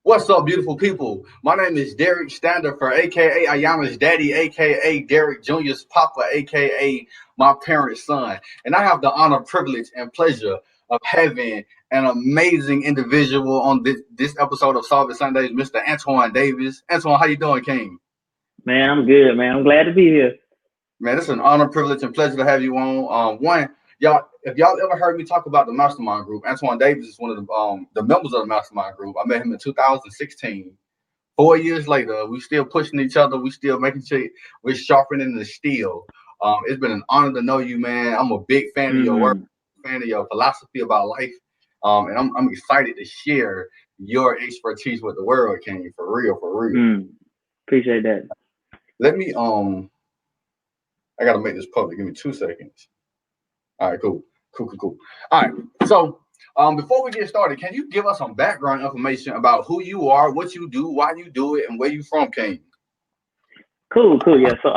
What's up, beautiful people? My name is Derek Standifer, aka Ayana's daddy, aka Derek Jr.'s papa, aka my parents' son. And I have the honor, privilege, and pleasure of having an amazing individual on this episode of Solving Sundays, Mr. Antwon Davis. Antwon, how you doing, King? Man, I'm good, man. I'm glad to be here. Man, it's an honor, privilege, and pleasure to have you on. Y'all, if y'all ever heard me talk about the Mastermind Group, Antwon Davis is one of the members of the Mastermind Group. I met him in 2016. 4 years later, we still pushing each other. We still making sure we're sharpening the steel. It's been an honor to know you, man. I'm a big fan of your work, Mm, fan of your philosophy about life, and I'm excited to share your expertise with the world, King. For real, for real. mm. Appreciate that. Let me I gotta make this public. Give me 2 seconds. All right, cool, cool, cool, cool. All right, so before we get started, can you give us some background information about who you are, what you do, why you do it, and where you from, King? Cool. Yeah. So,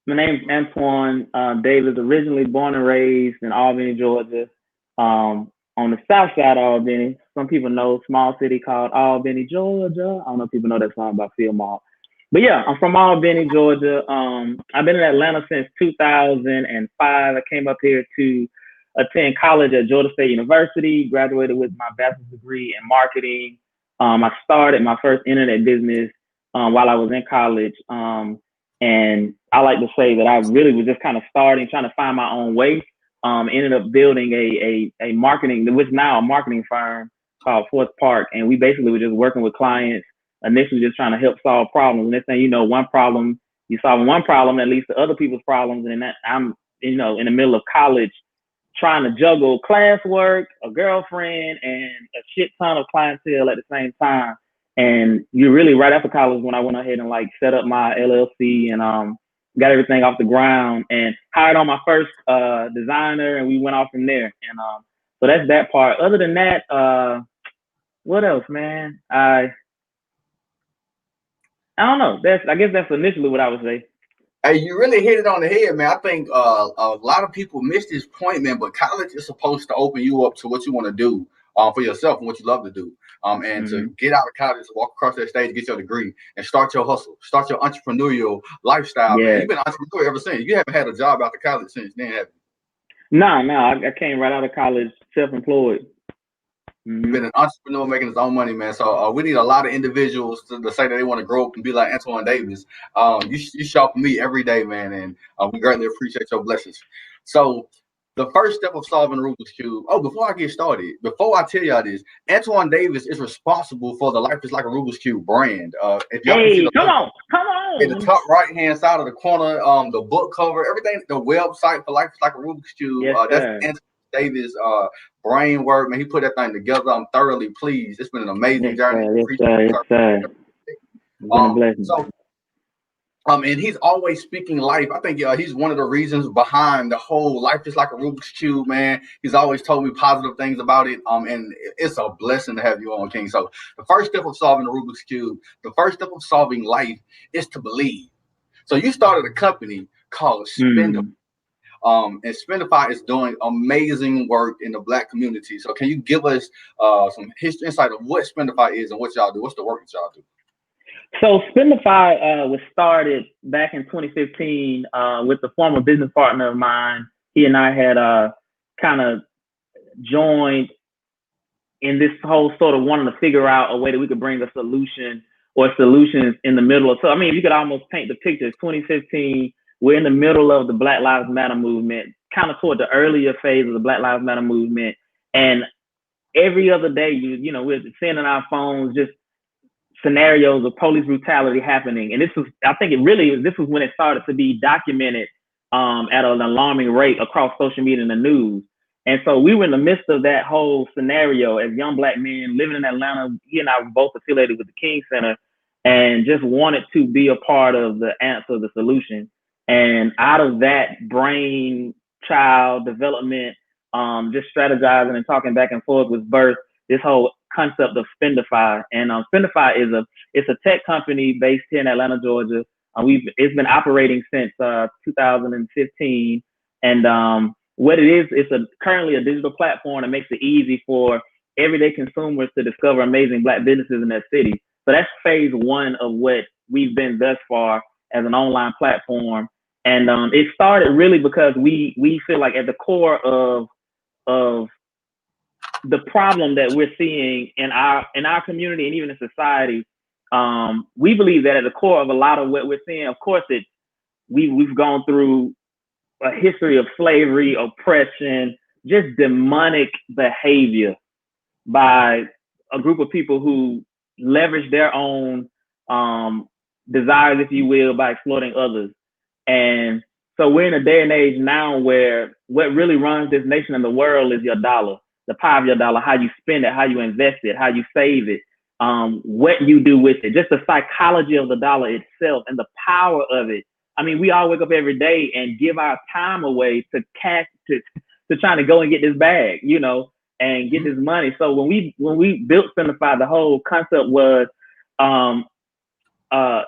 my name's Antwon Davis. Originally born and raised in Albany, Georgia. On the south side of Albany. Some people know a small city called Albany, Georgia. I don't know if people know that song about Phil Mall. But yeah, I'm from Albany, Georgia. I've been in Atlanta since 2005. I came up here to attend college at Georgia State University, graduated with my bachelor's degree in marketing. I started my first internet business while I was in college. And I like to say that I really was just kind of starting, trying to find my own way. Ended up building a marketing, which now a marketing firm called Fourth Park. And we basically were just working with clients, initially just trying to help solve problems. And next thing you know, one problem, you solve one problem that leads to other people's problems. And that I'm, in the middle of college trying to juggle classwork, a girlfriend, and a shit ton of clientele at the same time. And you really right after college when I went ahead and like set up my LLC and got everything off the ground and hired on my first designer, and we went off from there. And so that's that part. Other than that, what else, man? I don't know. I guess that's initially what I would say. Hey, you really hit it on the head, man. I think a lot of people miss this point, man. But college is supposed to open you up to what you want to do for yourself and what you love to do. And to Mm-hmm. get out of college, walk across that stage, get your degree, and start your hustle, start your entrepreneurial lifestyle, man. Yeah. You've been an entrepreneur ever since. You haven't had a job after college since then, have you? No. I came right out of college, self-employed. You've Mm-hmm. been an entrepreneur making his own money, man. So we need a lot of individuals to say that they want to grow up and be like Antwon Davis. You shop for me every day, man, and we greatly appreciate your blessings. So the first step of solving Rubik's Cube. Oh, before I get started, before I tell y'all this, Antwon Davis is responsible for the Life is Like a Rubik's Cube brand. If y'all can see Hey, the come logo on, come in the on. top right hand side of the corner, the book cover, everything, the website for Life is Like a Rubik's Cube. Yes, That's sir. Anthony Davis brain work, man. He put that thing together. I'm thoroughly pleased. It's been an amazing Yes, journey. sir. Yes, Appreciate sir. you. Yes, sir. It's been a blessing. So and he's always speaking life. I think he's one of the reasons behind the whole Life is Like a Rubik's Cube, man. He's always told me positive things about it. And it's a blessing to have you on, King. So the first step of solving the Rubik's Cube, the first step of solving life is to believe. So you started a company called Spendify. Mm. And Spendify is doing amazing work in the Black community. So can you give us some history, insight of what Spendify is and what y'all do? What's the work that y'all do? So Spendify was started back in 2015 with a former business partner of mine. He and I had kind of joined in this whole sort of wanting to figure out a way that we could bring a solution or solutions in the middle of. So I mean, you could almost paint the picture. It's 2015. We're in the middle of the Black Lives Matter movement, kind of toward the earlier phase of the Black Lives Matter movement, and every other day, we're seeing on our phones just scenarios of police brutality happening. And I think this was when it started to be documented at an alarming rate across social media and the news. And so we were in the midst of that whole scenario as young Black men living in Atlanta. He and I were both affiliated with the King Center and just wanted to be a part of the answer, the solution. And out of that brain child development, just strategizing and talking back and forth was birth this whole concept of Spendify. And Spendify it's a tech company based here in Atlanta, Georgia. It's been operating since 2015, and what it is, it's currently a digital platform that makes it easy for everyday consumers to discover amazing Black businesses in their city. So that's phase one of what we've been thus far as an online platform. And it started really because we feel like at the core of the problem that we're seeing in our community and even in society, we believe that at the core of a lot of what we're seeing, of course, we've gone through a history of slavery, oppression, just demonic behavior by a group of people who leverage their own desires, if you will, by exploiting others. And so we're in a day and age now where what really runs this nation and the world is your dollar, the power of your dollar, how you spend it, how you invest it, how you save it, what you do with it, just the psychology of the dollar itself and the power of it. I mean, we all wake up every day and give our time away to cash to trying to go and get this bag, you know, and get this money. So when we built Spendify, the whole concept was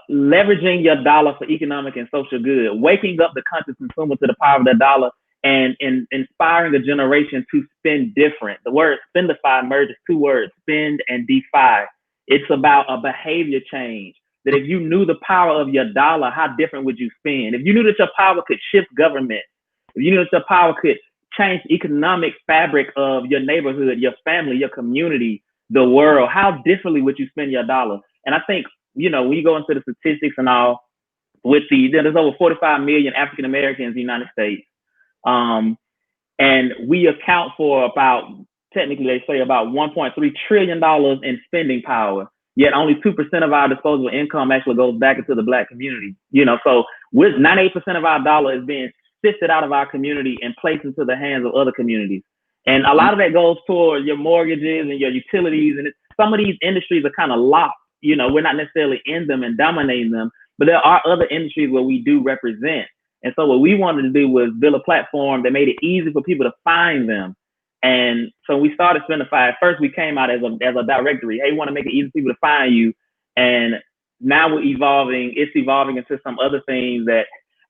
leveraging your dollar for economic and social good, waking up the conscious consumer to the power of the dollar, and inspiring a generation to spend different. The word Spendify merges two words, spend and defy. It's about a behavior change. That if you knew the power of your dollar, how different would you spend? If you knew that your power could shift government, if you knew that your power could change the economic fabric of your neighborhood, your family, your community, the world, how differently would you spend your dollar? And I think, you know, when you go into the statistics and all, there's over 45 million African Americans in the United States. And we account for technically they say about $1.3 trillion in spending power. Yet only 2% of our disposable income actually goes back into the Black community. You know, so with 98% of our dollar is being sifted out of our community and placed into the hands of other communities. And a lot of that goes toward your mortgages and your utilities. And some of these industries are kind of locked. You know, we're not necessarily in them and dominating them, but there are other industries where we do represent. And so what we wanted to do was build a platform that made it easy for people to find them. And so we started Spendify. At first, we came out as a directory. Hey, we want to make it easy for people to find you. And now we're evolving. It's evolving into some other things that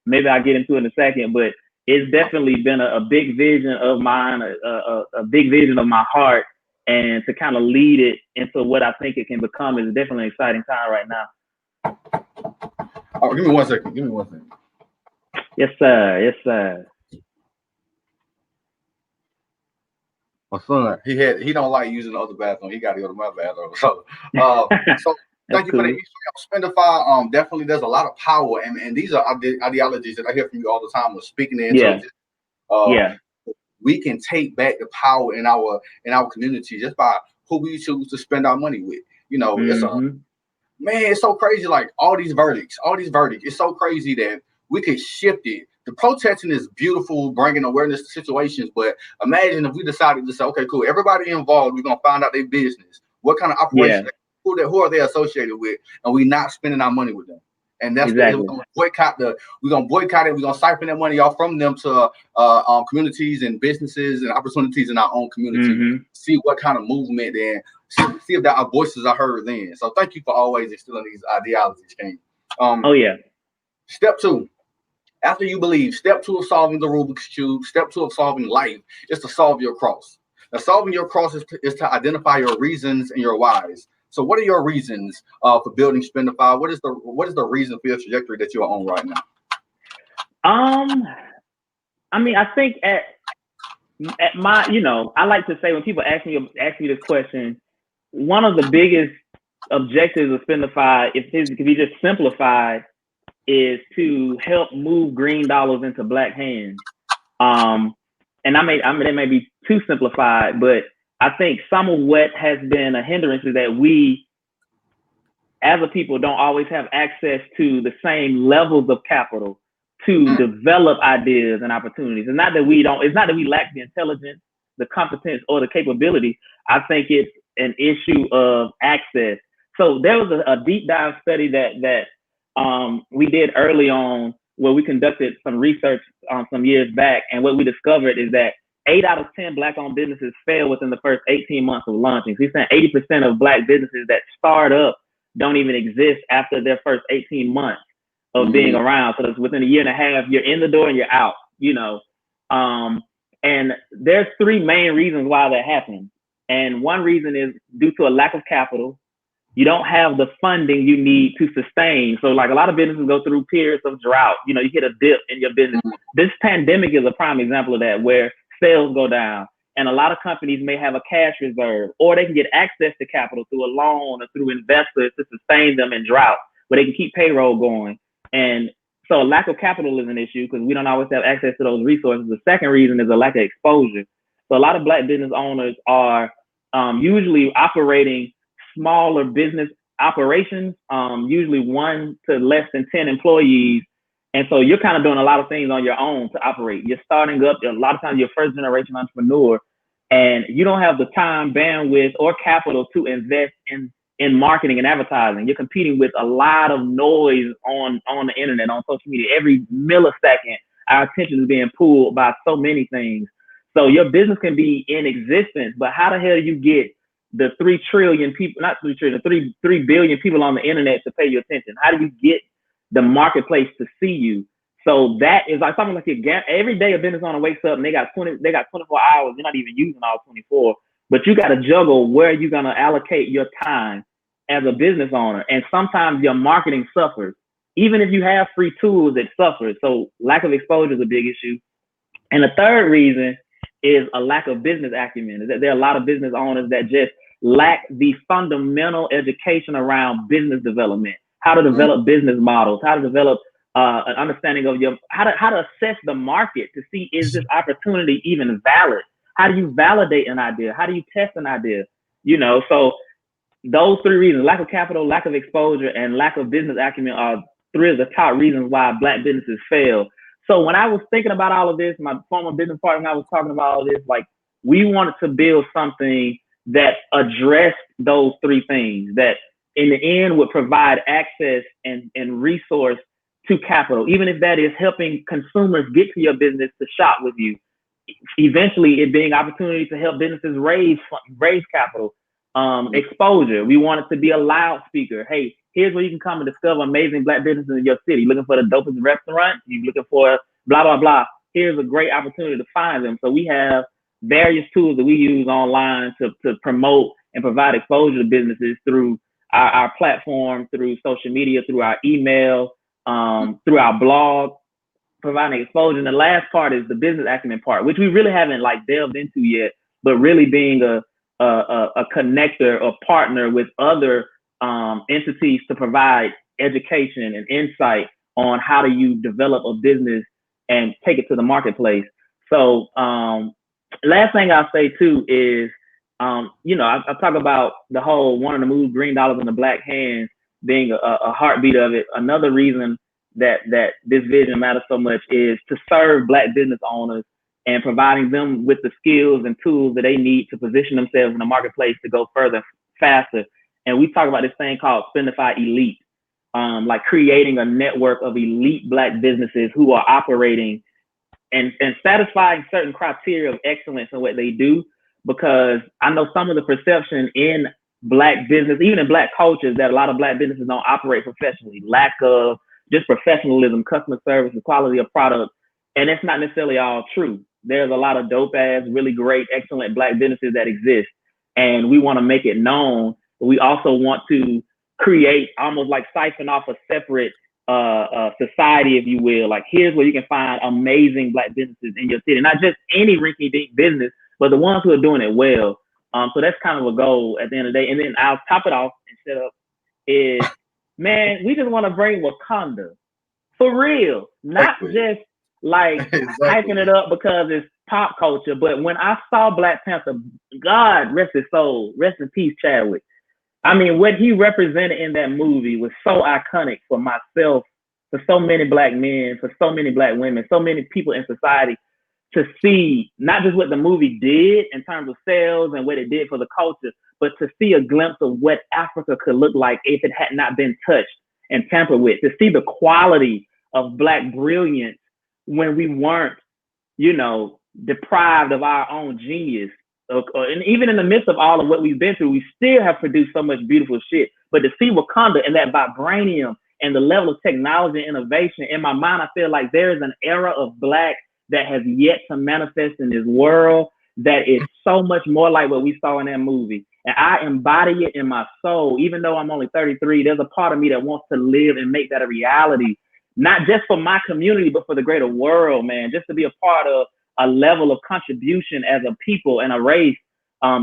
maybe I'll get into in a second. But it's definitely been a big vision of mine, a big vision of my heart. And to kind of lead it into what I think it can become is definitely an exciting time right now. Oh, give me 1 second. Give me 1 second. Yes, sir. Yes, sir. My son, he don't like using the other bathroom. He got to go to my bathroom. So thank you for the Spendify. Definitely, there's a lot of power, and these are ideologies that I hear from you all the time. Of speaking into we can take back the power in our community just by who we choose to spend our money with. You know, it's so crazy. Like all these verdicts. It's so crazy that we could shift it. The protesting is beautiful, bringing awareness to situations. But imagine if we decided to say, okay, cool, everybody involved, we're gonna find out their business, what kind of operation, who are they associated with, and we not spending our money with them. And that's exactly. We're gonna boycott it. We're gonna siphon that money off from them to communities and businesses and opportunities in our own community. See what kind of movement then. See if our voices are heard then. So thank you for always instilling these ideologies, King. Step 2. After you believe, step 2 of solving the Rubik's Cube, step 2 of solving life is to solve your cross. Now, solving your cross is to identify your reasons and your whys. So what are your reasons for building Spendify? What is the reason for your trajectory that you are on right now? I mean, I think at my, you know, I like to say when people ask me this question, one of the biggest objectives of Spendify, if it could be just simplified, is to help move green dollars into Black hands. And it may be too simplified, but I think some of what has been a hindrance is that we, as a people, don't always have access to the same levels of capital to develop ideas and opportunities. It's not that we lack the intelligence, the competence, or the capability. I think it's an issue of access. So there was a deep dive study that we did early on where we conducted some research some years back. And what we discovered is that 8 out of 10 Black-owned businesses fail within the first 18 months of launching. So he's saying 80% of Black businesses that start up don't even exist after their first 18 months of being around. So it's within a year and a half, you're in the door and you're out, you know. And there's 3 main reasons why that happens. And one reason is due to a lack of capital. You don't have the funding you need to sustain. So like a lot of businesses go through periods of drought. You know, you hit a dip in your business. This pandemic is a prime example of that, where sales go down. And a lot of companies may have a cash reserve, or they can get access to capital through a loan or through investors to sustain them in drought, where they can keep payroll going. And so a lack of capital is an issue because we don't always have access to those resources. The second reason is a lack of exposure. So a lot of Black business owners are usually operating smaller business operations, usually 1 to less than 10 employees. And so you're kind of doing a lot of things on your own to operate. You're starting up, a lot of times you're a first generation entrepreneur, and you don't have the time, bandwidth, or capital to invest in marketing and advertising. You're competing with a lot of noise on the internet, on social media. Every millisecond, our attention is being pulled by so many things. So your business can be in existence, but how the hell do you get the 3 trillion people, not 3 trillion, 3 billion people on the internet to pay you attention? How do you get the marketplace to see you? So that is like something like every day a business owner wakes up and they got 24 hours. You're not even using all 24, but you got to juggle where you're going to allocate your time as a business owner. And sometimes your marketing suffers. Even if you have free tools, it suffers. So lack of exposure is a big issue. And the third reason is a lack of business acumen. Is that there are a lot of business owners that just lack the fundamental education around business development, how to develop business models, how to develop an understanding of how to assess the market to see, is this opportunity even valid? How do you validate an idea? How do you test an idea? You know, so those 3 reasons: lack of capital, lack of exposure, and lack of business acumen are 3 of the top reasons why Black businesses fail. So when I was thinking about all of this, my former business partner and I was talking about all of this, like, we wanted to build something that addressed those 3 things, that in the end would provide access and resource to capital, even if that is helping consumers get to your business to shop with you. Eventually, it being opportunity to help businesses raise capital, exposure. We want it to be a loudspeaker. Hey, here's where you can come and discover amazing Black businesses in your city. Looking for the dopest restaurant? You looking for blah, blah, blah. Here's a great opportunity to find them. So we have various tools that we use online to promote and provide exposure to businesses through our platform, through social media, through our email, through our blog, providing exposure. And the last part is the business acumen part, which we really haven't like delved into yet, but really being a connector or partner with other entities to provide education and insight on how do you develop a business and take it to the marketplace. So last thing I'll say too is, I talk about the whole wanting to move green dollars in the Black hands being a heartbeat of it. Another reason that this vision matters so much is to serve Black business owners and providing them with the skills and tools that they need to position themselves in the marketplace to go further, faster. And we talk about this thing called Spendify Elite, like creating a network of elite Black businesses who are operating and satisfying certain criteria of excellence in what they do. Because I know some of the perception in Black business, even in Black cultures, that a lot of Black businesses don't operate professionally, lack of just professionalism, customer service, the quality of product. And it's not necessarily all true. There's a lot of dope ass, really great, excellent Black businesses that exist. And we want to make it known. But we also want to create, almost like siphon off a separate society, if you will. Like, here's where you can find amazing Black businesses in your city. Not just any rinky-dink business, but the ones who are doing it well. So that's kind of a goal at the end of the day. And then I'll top it off and set up is, man, we just want to bring Wakanda for real, not just like hyping it up because it's pop culture. But when I saw Black Panther, God rest his soul, rest in peace, Chadwick. I mean, what he represented in that movie was so iconic for myself, for so many Black men, for so many Black women, so many people in society, to see not just what the movie did in terms of sales and what it did for the culture, but to see a glimpse of what Africa could look like if it had not been touched and tampered with, to see the quality of Black brilliance when we weren't, deprived of our own genius. And even in the midst of all of what we've been through, we still have produced so much beautiful shit. But to see Wakanda and that vibranium and the level of technology and innovation, in my mind, I feel like there is an era of Black that has yet to manifest in this world. that is so much more like what we saw in that movie. And I embody it in my soul. Even though I'm only 33, there's a part of me that wants to live and make that a reality, not just for my community, but for the greater world, man, just to be a part of a level of contribution as a people and a race.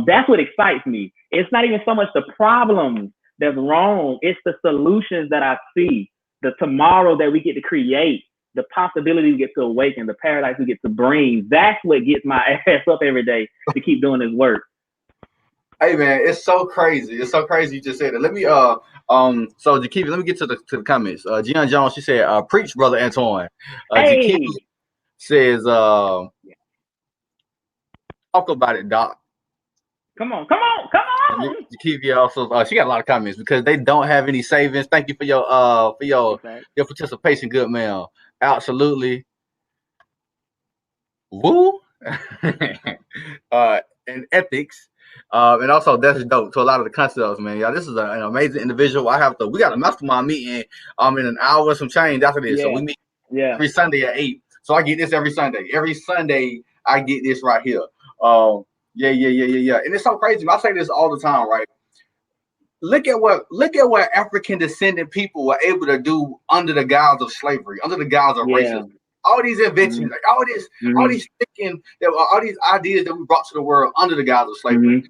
That's what excites me. It's not even so much the problems that's wrong. It's the solutions that I see, the tomorrow that we get to create, the possibility we get to awaken, the paradise we get to bring. That's what gets my ass up every day to keep doing this work. Hey man, it's so crazy. It's so crazy you just said it. Let me so Jakeem, let me get to the comments. Gian Jones, she said, preach, brother Antwon. Jakeem Hey, says, talk about it, Doc. come on, come on, come on. Jakeem also she got a lot of comments because they don't have any savings. Thank you for your participation, good man. Absolutely. Woo. And ethics. And also that's dope to a lot of the concepts, man. Y'all, this is an amazing individual. We got a mastermind meeting in an hour some change after this. So Yeah, we meet yeah, every Sunday at 8. So I get this every Sunday. Every Sunday I get this right here. Yeah. And it's so crazy. I say this all the time, right? Look at what African descendant people were able to do under the guise of slavery, under the guise of yeah. racism. All these inventions, Mm-hmm. like all these thinking, all these ideas that we brought to the world under the guise of slavery. Mm-hmm.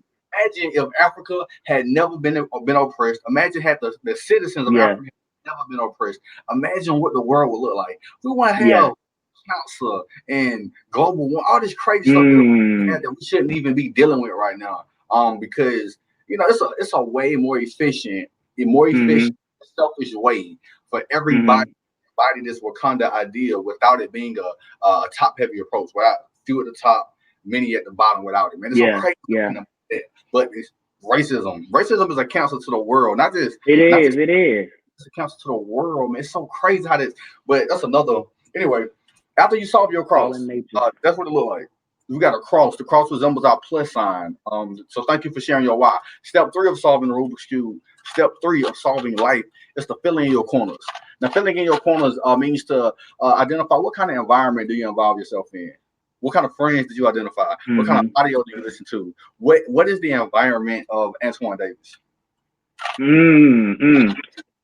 Imagine if Africa had never been oppressed. Imagine had the citizens of Yeah, Africa never been oppressed. Imagine what the world would look like. We want to yeah. have cancer and global warming, all this crazy stuff that we Mm, have that we shouldn't even be dealing with right now. Because it's a way more efficient, mm-hmm. selfish way for everybody Mm-hmm. embody this Wakanda idea without it being a top heavy approach, without few at the top, many at the bottom without it. Man, it's so Yeah, crazy yeah. looking at that. But it's racism. Racism is a cancer to the world, It not just is. It is. it's a cancer to the world, man. It's so crazy how this. But that's another. Anyway, after you solve your All in cross, nature. that's what it looked like. We got a cross. The cross resembles our plus sign. So thank you for sharing your why. Step 3 of solving the Rubik's Cube. Step 3 of solving life is to fill in your corners. Now, filling in your corners means to identify what kind of environment do you involve yourself in. What kind of friends did you identify? What kind of Mm-hmm. audio do you listen to? What is the environment of Antwon Davis? Mm-hmm.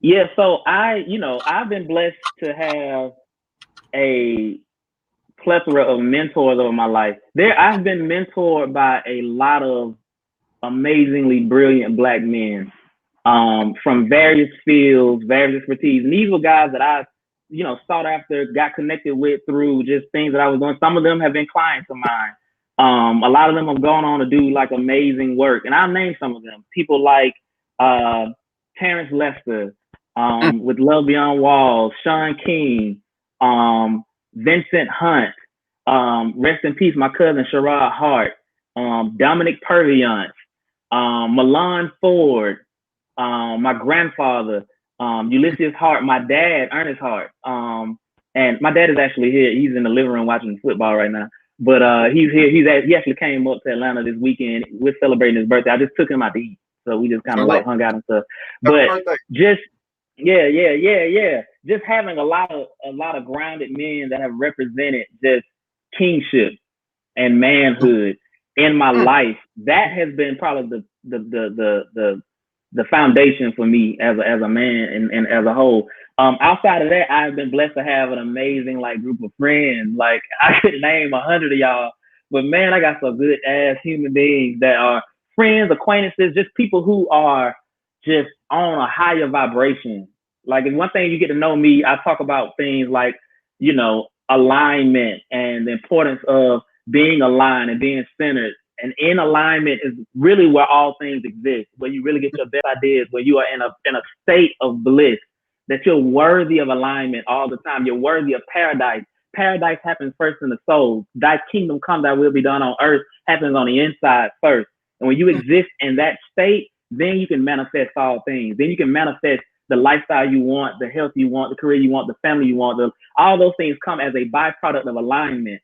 Yeah. So I've been blessed to have a plethora of mentors over my life. I've been mentored by a lot of amazingly brilliant black men from various fields, various expertise. And these were guys that I, sought after, got connected with through just things that I was doing. Some of them have been clients of mine. A lot of them have gone on to do like amazing work. And I'll name some of them. People like uh, Terrence Lester, with Love Beyond Walls, Sean King, Vincent Hunt, rest in peace, my cousin Sherrod Hart, Dominic Purviance, Milan Ford, my grandfather, Ulysses Hart, my dad, Ernest Hart. And my dad is actually here. He's in the living room watching football right now. But he's here. He actually came up to Atlanta this weekend. We're celebrating his birthday. I just took him out to eat. So we just kind of like hung out and stuff. But just yeah. Just having a lot of grounded men that have represented just kingship and manhood in my life, that has been probably the foundation for me as a man and as a whole. Outside of that, I've been blessed to have an amazing like group of friends. Like I could name 100 of y'all, but man, I got some good ass human beings that are friends, acquaintances, just people who are just on a higher vibration. Like one thing you get to know me, I talk about things like, alignment and the importance of being aligned and being centered. And in alignment is really where all things exist, where you really get your best ideas, where you are in a state of bliss, that you're worthy of alignment all the time. You're worthy of paradise. Paradise happens first in the soul. Thy kingdom come, thy will be done on earth happens on the inside first. And when you exist in that state, then you can manifest all things. Then you can manifest the lifestyle you want, the health you want, the career you want, the family you want. All those things come as a byproduct of alignment.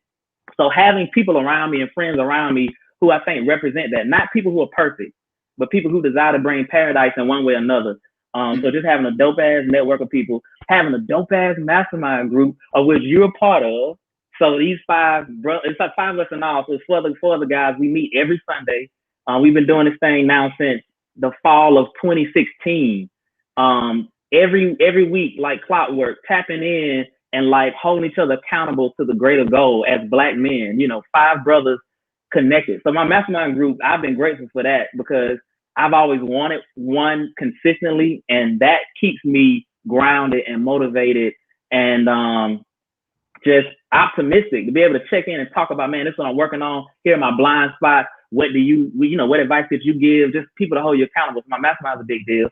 So having people around me and friends around me who I think represent that, not people who are perfect, but people who desire to bring paradise in one way or another. So just having a dope ass network of people, having a dope ass mastermind group of which you're a part of, So these five, bro, it's like five of us in all. So it's four other guys. We meet every Sunday. We've been doing this thing now since the fall of 2016. Every week, like clockwork, tapping in and like holding each other accountable to the greater goal as Black men. You know, five brothers connected. So my mastermind group, I've been grateful for that because I've always wanted one consistently, and that keeps me grounded and motivated and just optimistic to be able to check in and talk about, man, this is what I'm working on. Here are my blind spots. What do what advice did you give? Just people to hold you accountable. My mastermind is a big deal.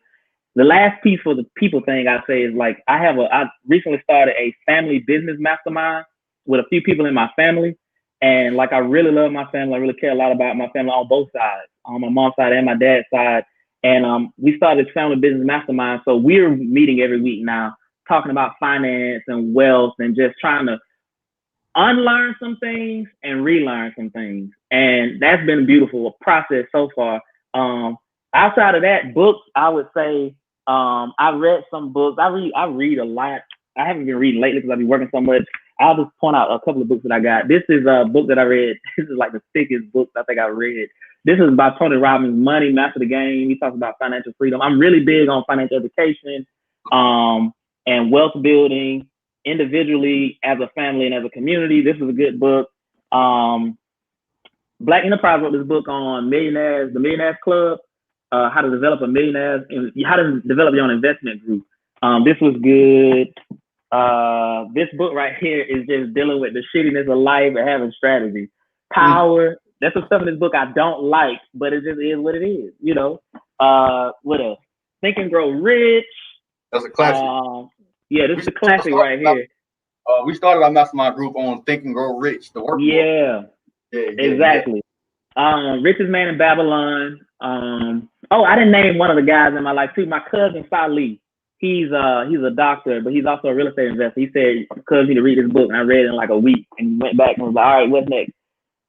The last piece for the people thing I say is like, I recently started a family business mastermind with a few people in my family. And like, I really love my family. I really care a lot about my family on both sides, on my mom's side and my dad's side. And we started this family business mastermind. So we're meeting every week now, talking about finance and wealth and just trying to unlearn some things and relearn some things. And that's been a beautiful process so far. Outside of that, books, I would say I read some books. I read a lot. I haven't been reading lately because I've been working so much. I'll just point out a couple of books that I got. This is a book that I read. This is like the thickest book I think I read. This is by Tony Robbins, Money, Master the Game. He talks about financial freedom. I'm really big on financial education and wealth building individually, as a family, and as a community. This is a good book. Black Enterprise wrote this book on millionaires, the Millionaires Club, how to develop a millionaire, how to develop your own investment group. This was good. This book right here is just dealing with the shittiness of life and having strategy. Power. That's some stuff in this book I don't like, but it just is what it is, you know. What else? Think and Grow Rich. That's a classic. Yeah, this is a classic right here. We started our mastermind group on Think and Grow Rich, the workbook. Yeah, exactly. Yeah. Richest Man in Babylon. I didn't name one of the guys in my life too. My cousin Salih. He's a doctor, but he's also a real estate investor. He said, "Cuz, you need to read this book," and I read it in like a week, and went back and was like, "All right, what's next?"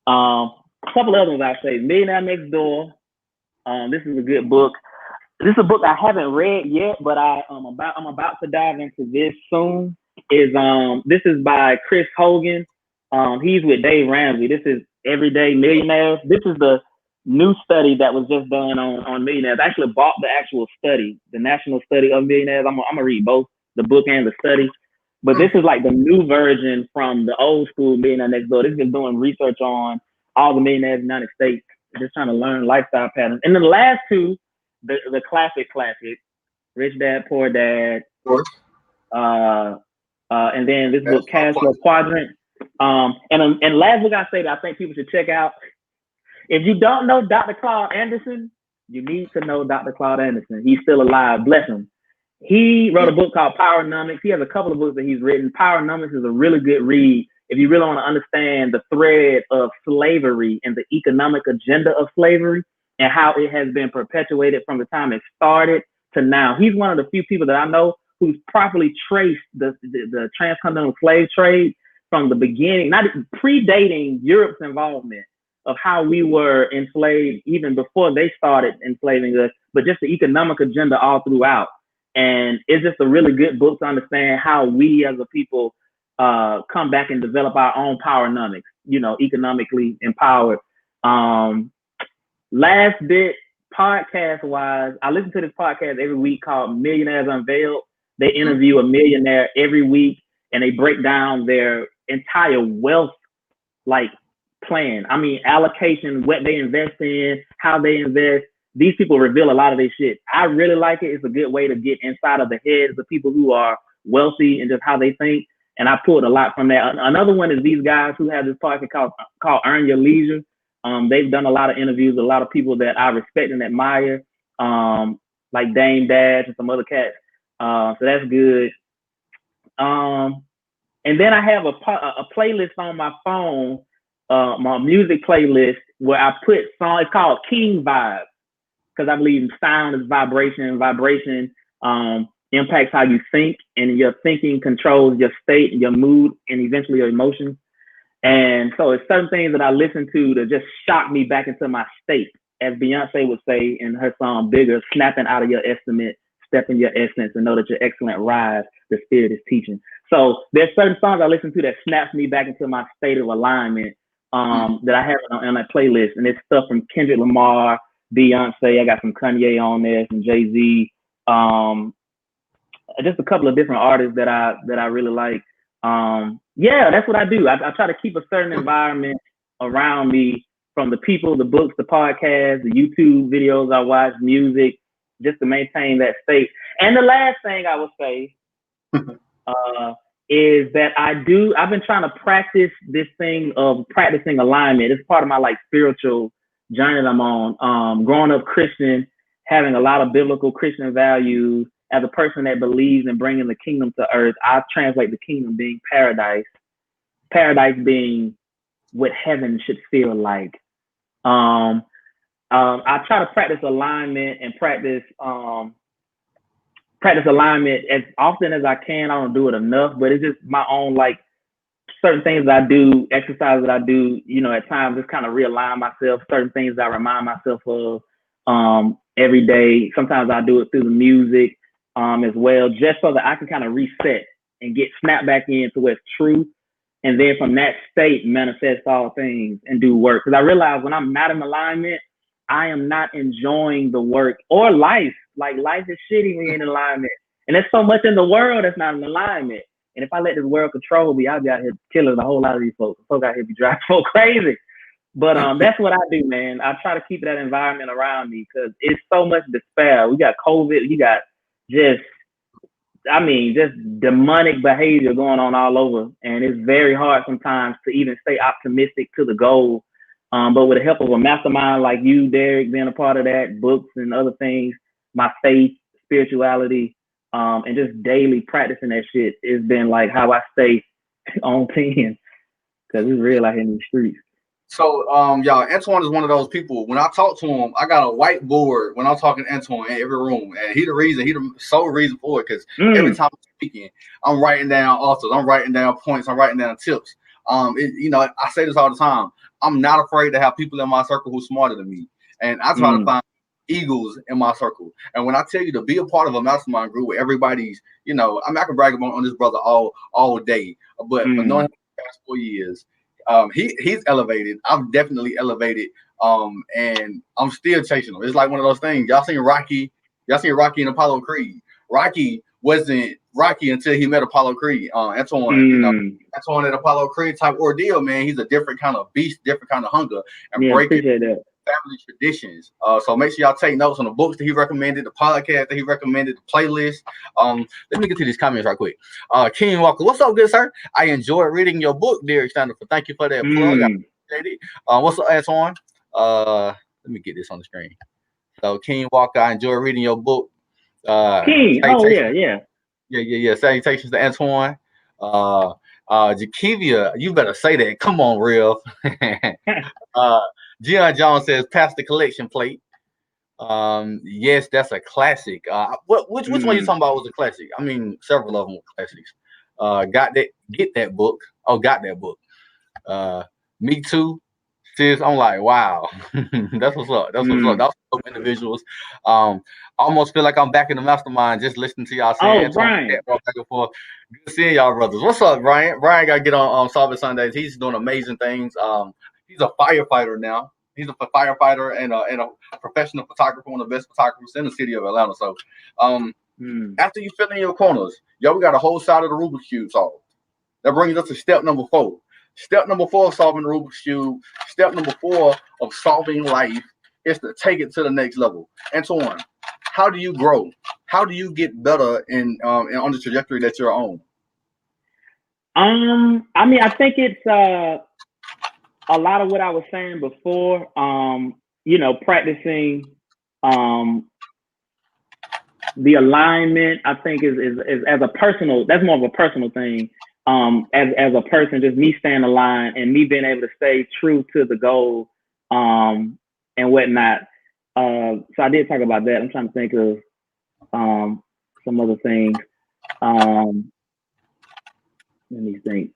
A couple of other ones I say. Millionaire Next Door. This is a good book. This is a book I haven't read yet, but I'm about to dive into this soon. This is by Chris Hogan. He's with Dave Ramsey. This is Everyday Millionaires. This is the new study that was just done on millionaires. I actually bought the actual study, the national study of millionaires. I'm gonna read both the book and the study. But this is like the new version from the old school Millionaire Next Door. This is doing research on all the millionaires in the United States, just trying to learn lifestyle patterns. And then the last two, the classic, Rich Dad, Poor Dad. And then this book, Cash Flow Quadrant. And last book I say that I think people should check out. If you don't know Dr. Claude Anderson, you need to know Dr. Claude Anderson. He's still alive, bless him. He wrote a book called Powernomics. He has a couple of books that he's written. Powernomics is a really good read if you really want to understand the thread of slavery and the economic agenda of slavery and how it has been perpetuated from the time it started to now. He's one of the few people that I know who's properly traced the transcontinental slave trade from the beginning, not predating Europe's involvement of how we were enslaved even before they started enslaving us, but just the economic agenda all throughout. And it's just a really good book to understand how we as a people come back and develop our own powernomics, economically empowered. Last bit, podcast wise, I listen to this podcast every week called Millionaires Unveiled. They interview a millionaire every week and they break down their entire wealth plan. I mean, allocation, what they invest in, how they invest. These people reveal a lot of their shit. I really like it. It's a good way to get inside of the heads of people who are wealthy and just how they think. And I pulled a lot from that. Another one is these guys who have this podcast called Earn Your Leisure. They've done a lot of interviews with a lot of people that I respect and admire, like Dame Dash and some other cats. So that's good. And then I have a playlist on my phone, my music playlist, where I put songs. It's called King Vibes, because I believe sound is vibration. Vibration impacts how you think, and your thinking controls your state, your mood, and eventually your emotions. And so it's certain things that I listen to that just shock me back into my state, as Beyonce would say in her song Bigger, snapping out of your step in your essence and know that your excellent rise, the spirit is teaching. So there's certain songs I listen to that snaps me back into my state of alignment that I have on that playlist. And it's stuff from Kendrick Lamar, Beyonce. I got some Kanye on there, some Jay-Z. Just a couple of different artists that I really like. Yeah, that's what I do. I try to keep a certain environment around me, from the people, the books, the podcasts, the YouTube videos I watch, music, just to maintain that state. And the last thing I would say is that I've been trying to practice this thing of practicing alignment. It's part of my like spiritual journey that I'm on. Growing up Christian, having a lot of biblical Christian values, as a person that believes in bringing the kingdom to earth, I translate the kingdom being paradise being what heaven should feel like. I try to practice alignment and practice alignment as often as I can. I don't do it enough, but it's just my own, like, certain things that I do, exercise that I do, at times just kind of realign myself, certain things that I remind myself of every day. Sometimes I do it through the music as well, just so that I can kind of reset and get snapped back into what's true. And then from that state, manifest all things and do work. Because I realize when I'm not in alignment, I am not enjoying the work or life. Like, life is shitty when you're in alignment. And there's so much in the world that's not in alignment. And if I let this world control me, I'll be out here killing a whole lot of these folks. Folks out here be driving folk crazy. But that's what I do, man. I try to keep that environment around me because it's so much despair. We got COVID. You got just demonic behavior going on all over. And it's very hard sometimes to even stay optimistic to the goal. But with the help of a mastermind like you, Derek, being a part of that, books and other things, my faith, spirituality, and just daily practicing that shit, it's been like how I stay on 10, because it's real out here in the streets. So, y'all, Antwon is one of those people. When I talk to him, I got a whiteboard when I'm talking to Antwon in every room, and he the sole reason for it. Because every time I'm speaking, I'm writing down authors, I'm writing down points, I'm writing down tips. I say this all the time. I'm not afraid to have people in my circle who's smarter than me, and I try to find eagles in my circle. And when I tell you to be a part of a mastermind group where everybody's, I can brag on this brother all day, but for knowing him for the past 4 years. He's elevated. I'm definitely elevated. And I'm still chasing him. It's like one of those things. Y'all seen Rocky and Apollo Creed. Rocky wasn't Rocky until he met Apollo Creed. Antwon, Antwon at Apollo Creed type ordeal, man. He's a different kind of beast, different kind of hunger, and breaking family traditions. So make sure y'all take notes on the books that he recommended, the podcast that he recommended, the playlist. Let me get to these comments right quick. King Walker, what's up, good sir? I enjoy reading your book, Derek Standard. Thank you for that plug. I appreciate it. What's up, Antwon? Let me get this on the screen. So King Walker, I enjoy reading your book. King, yeah. Salutations to Antwon. Jakivia, you better say that. Come on, real. Gian Jones says, pass the collection plate. Yes, that's a classic. Which one you talking about was a classic? I mean, several of them were classics. Get that book. Oh, got that book. Me too. Sis, I'm like, wow. That's what's up. That's what's up, individuals. Almost feel like I'm back in the mastermind just listening to y'all saying Brian. back and forth. Good seeing y'all, brothers. What's up, Brian? Brian got to get on Solving Sundays. He's doing amazing things. He's a firefighter now. He's a firefighter and a professional photographer, one of the best photographers in the city of Atlanta. So, after you fill in your corners, we got a whole side of the Rubik's Cube solved. That brings us to step number 4. Step number 4 of solving the Rubik's Cube. Step number 4 of solving life is to take it to the next level. Antwon, how do you grow? How do you get better on the trajectory that you're on? I think it's a lot of what I was saying before. Practicing the alignment, I think is as a personal. That's more of a personal thing. As a person, just me staying aligned and me being able to stay true to the goal, and whatnot. So I did talk about that. I'm trying to think of some other things. Let me think.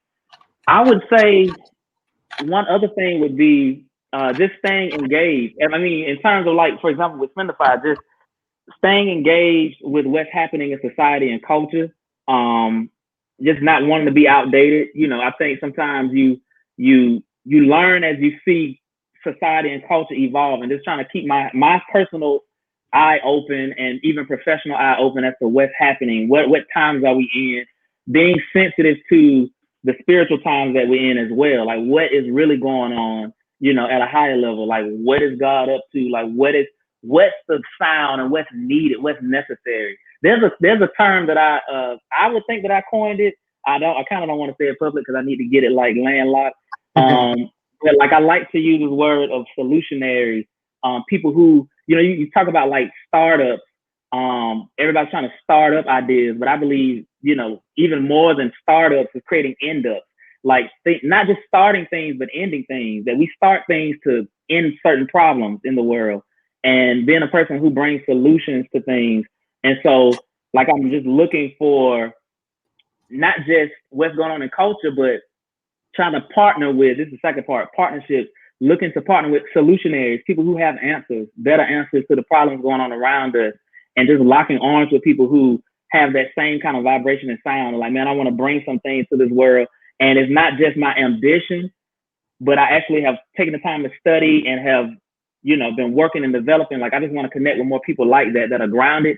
I would say one other thing would be just staying engaged. And I mean, in terms of, like, for example, with Spendify, just staying engaged with what's happening in society and culture. Um, just not wanting to be outdated. I think sometimes you learn as you see society and culture evolve, and just trying to keep my personal eye open and even professional eye open as to what's happening, what times are we in, being sensitive to the spiritual times that we're in as well. Like what is really going on, at a higher level. Like what is God up to? Like what's the sound and what's needed, what's necessary. There's a term that I would think that I coined it. I kind of don't want to say it public because I need to get it like landlocked. But like I like to use the word of solutionaries, people who you talk about like startups. Everybody's trying to start up ideas, but I believe even more than startups is creating end ups. Like not just starting things, but ending things. That we start things to end certain problems in the world, and being a person who brings solutions to things. And so, like I'm just looking for not just what's going on in culture, but trying to partner with, this is the second part, partnerships, looking to partner with solutionaries, people who have answers, better answers to the problems going on around us, and just locking arms with people who have that same kind of vibration and sound. Like, man, I want to bring some things to this world. And it's not just my ambition, but I actually have taken the time to study and have, been working and developing. Like, I just want to connect with more people like that are grounded.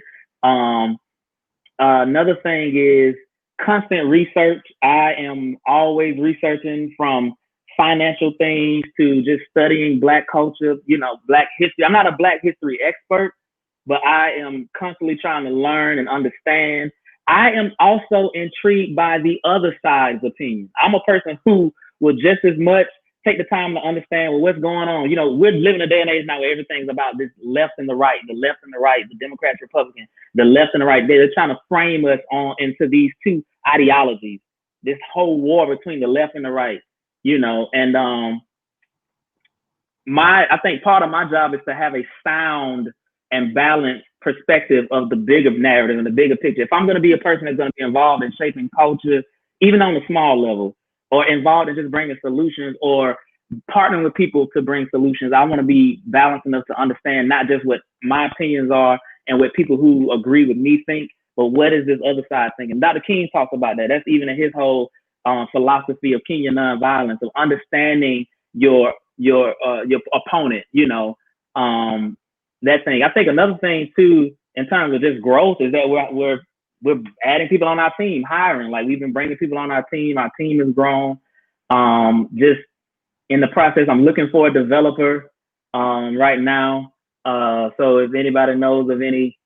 Another thing is constant research. I am always researching, from financial things to just studying Black culture, Black history. I'm not a Black history expert, but I am constantly trying to learn and understand. I am also intrigued by the other side's opinion. I'm a person who will just as much take the time to understand, well, what's going on. We're living a day and age now where everything's about this left and the right, the Democrats, Republicans, the left and the right. They're trying to frame us into these two ideologies, this whole war between the left and the right, and I think part of my job is to have a sound and balanced perspective of the bigger narrative and the bigger picture. If I'm going to be a person that's going to be involved in shaping culture, even on the small level, or involved in just bringing solutions or partnering with people to bring solutions, I want to be balanced enough to understand not just what my opinions are and what people who agree with me think, but what is this other side thinking. Dr. King talks about that. That's even in his whole philosophy of Kenya nonviolence, of understanding your opponent, that thing. I think another thing too, in terms of just growth, is that we're adding people on our team, hiring. Like, we've been bringing people on our team. Our team has grown. Just in the process, I'm looking for a developer right now. So if anybody knows of any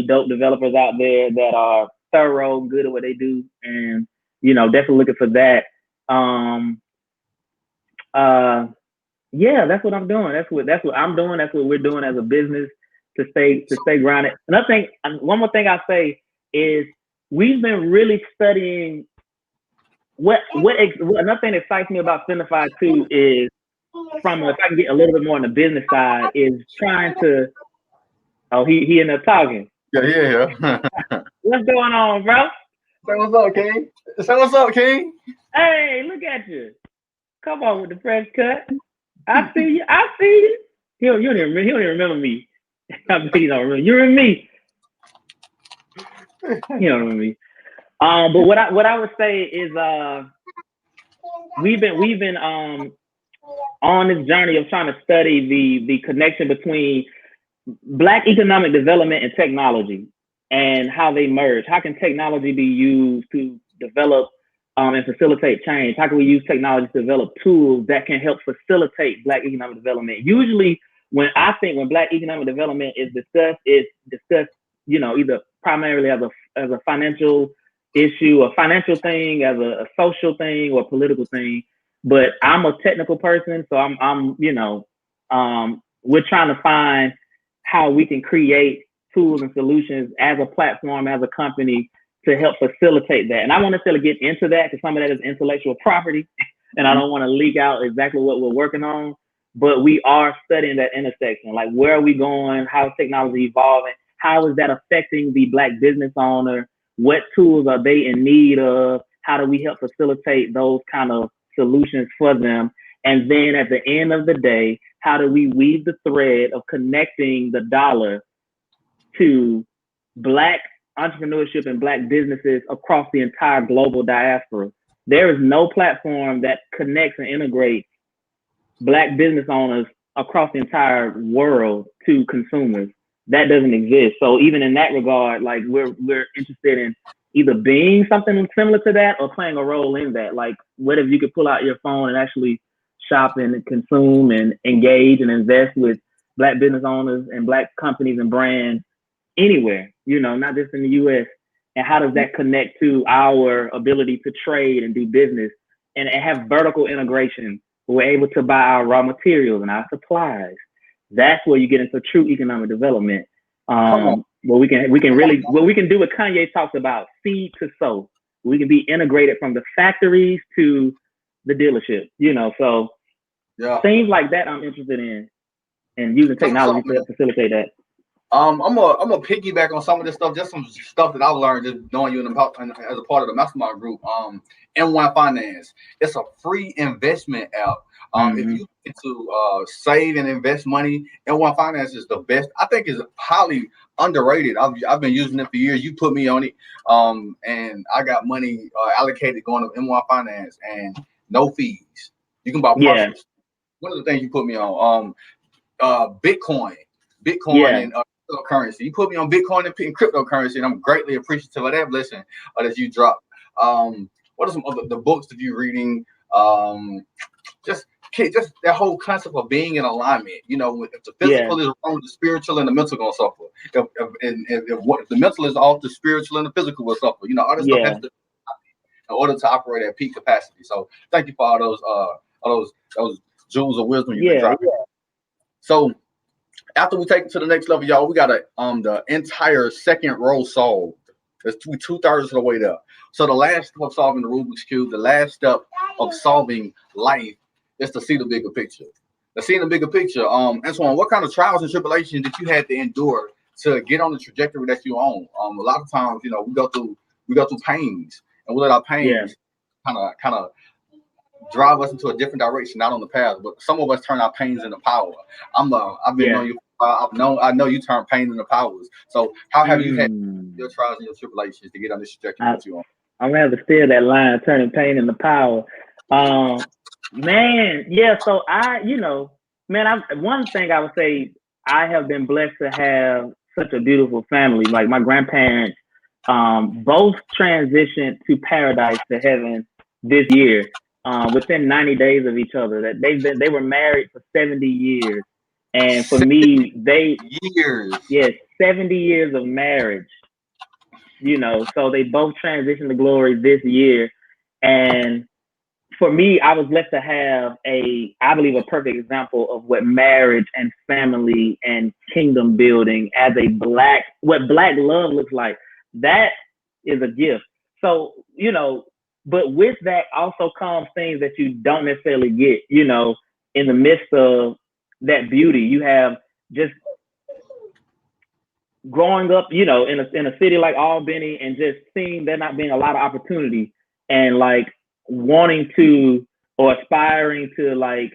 dope developers out there that are thorough, good at what they do, and definitely looking for that. Yeah, that's what I'm doing. That's what I'm doing. That's what we're doing as a business to stay grounded. Another thing, one more thing I say is we've been really studying another thing that excites me about Cinefy too is, from, if I can get a little bit more on the business side, is trying to. Oh, he ended up talking. Yeah. What's going on, bro? Say what's up, King. Say what's up, King. Hey, look at you. Come on with the fresh cut. I see you. He don't even remember me. I bet he don't remember. You remember me? He don't remember me. But what I would say is, we've been on this journey of trying to study the connection between Black economic development and technology, and how they merge. How can technology be used to develop and facilitate change? How can we use technology to develop tools that can help facilitate Black economic development? Usually, when Black economic development is discussed, it's discussed, either primarily as a financial issue, a financial thing, as a social thing, or a political thing. But I'm a technical person, so we're trying to find how we can create tools and solutions as a platform, as a company, to help facilitate that. And I won't necessarily get into that, because some of that is intellectual property, and I don't want to leak out exactly what we're working on. But we are studying that intersection. Like, where are we going? How is technology evolving? How is that affecting the Black business owner? What tools are they in need of? How do we help facilitate those kind of solutions for them? And then at the end of the day, how do we weave the thread of connecting the dollar to Black entrepreneurship and Black businesses across the entire global diaspora. There is no platform that connects and integrates Black business owners across the entire world to consumers. That doesn't exist. So even in that regard, like we're interested in either being something similar to that or playing a role in that. Like what if you could pull out your phone and actually shop and consume and engage and invest with Black business owners and Black companies and brands anywhere, not just in the US. And how does that connect to our ability to trade and do business and have vertical integration? We're able to buy our raw materials and our supplies. That's where you get into true economic development. Come on. Where we can really what we can do what Kanye talks about, seed to sow. We can be integrated from the factories to the dealership, so Yeah. things like that I'm interested in and using technology to facilitate that. I'm a piggyback on some of this stuff, just some stuff that I've learned just knowing you as a part of the mastermind group. Antwon Finance. It's a free investment app. If you get to save and invest money, Antwon Finance is the best. I think it's highly underrated. I've been using it for years. You put me on it, and I got money allocated going to Antwon Finance and no fees. You can buy parcels. One of the things you put me on, Bitcoin and cryptocurrency. You put me on Bitcoin and cryptocurrency, and I'm greatly appreciative of that blessing that you dropped. What are some other the books that you're reading? Just that whole concept of being in alignment. If the physical is wrong, the spiritual and the mental gonna suffer. If the mental is off, the spiritual and the physical will suffer. All this stuff has to in order to operate at peak capacity. So thank you for all those jewels of wisdom you've been dropping. So after we take it to the next level, y'all, we got the entire second row solved. It's 2/3 of the way there. So the last step of solving the Rubik's Cube, the last step of solving life is to see the bigger picture. To see the bigger picture, Antwon, what kind of trials and tribulations did you have to endure to get on the trajectory that you're on? A lot of times, we go through pains, and we let our pains kind of drive us into a different direction, not on the path. But some of us turn our pains into power. I've been knowing you. I know you turn pain into powers. So how have you had your trials and your tribulations to get on this trajectory that you on? I'm gonna have to steal that line, turning pain into power. Man, yeah. So one thing I would say, I have been blessed to have such a beautiful family. Like my grandparents, both transitioned to paradise to heaven this year, within 90 days of each other. That they were married for 70 years. And for me, 70 years of marriage, so they both transitioned to glory this year. And for me, I was blessed to have I believe, a perfect example of what marriage and family and kingdom building as what Black love looks like. That is a gift. So, but with that also comes things that you don't necessarily get, in the midst of that beauty. You have just growing up, in a city like Albany and just seeing there not being a lot of opportunity and like wanting to or aspiring to like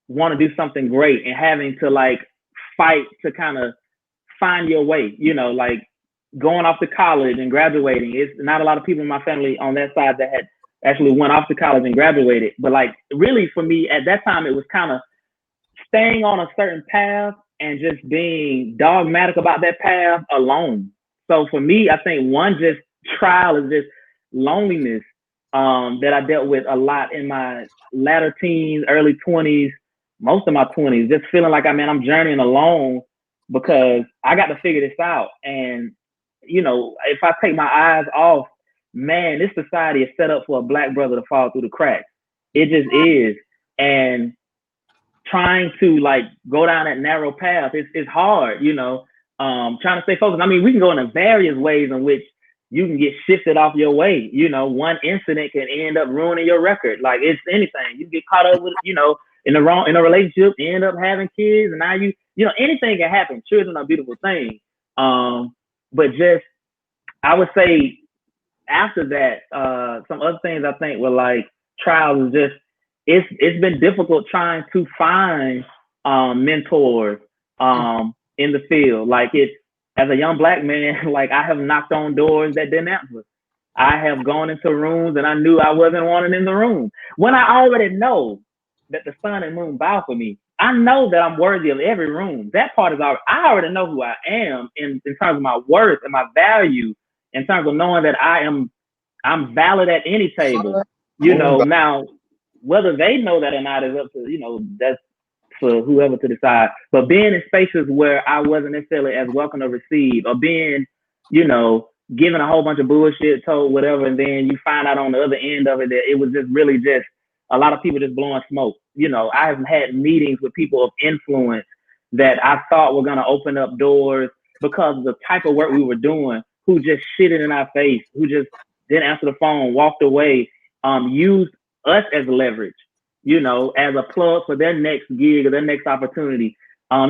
want to do something great and having to like fight to kind of find your way, like going off to college and graduating. It's not a lot of people in my family on that side that had actually went off to college and graduated. But like really for me at that time, it was kind of staying on a certain path and just being dogmatic about that path alone. So for me, I think one just trial is just loneliness that I dealt with a lot in my latter teens, early 20s, most of my 20s, just feeling like I'm journeying alone because I got to figure this out. And, if I take my eyes off, man, this society is set up for a Black brother to fall through the cracks. It just is. And trying to like go down that narrow path, it's hard, trying to stay focused. I mean, we can go in various ways in which you can get shifted off your way. One incident can end up ruining your record. Like it's anything. You get caught up with, in a relationship, end up having kids, and now anything can happen. Children are beautiful things. But just, I would say after that, some other things I think were like trials is just, it's been difficult trying to find mentors in the field. Like as a young black man, like I have knocked on doors that didn't answer. I have gone into rooms and I knew I wasn't wanted in the room. When I already know that the sun and moon bow for me, I know that I'm worthy of every room. That part is already, I already know who I am in terms of my worth and my value, in terms of knowing that I'm valid at any table. Sun, You moon, know, now whether they know that or not is up to, that's for whoever to decide. But being in spaces where I wasn't necessarily as welcome to receive, or being, you know, given a whole bunch of bullshit, told whatever, and then you find out on the other end of it that it was just really just a lot of people just blowing smoke. You know, I've had meetings with people of influence that I thought were gonna open up doors because of the type of work we were doing, who just shitted in our face, who just didn't answer the phone, walked away, used us as leverage, as a plug for their next gig or their next opportunity.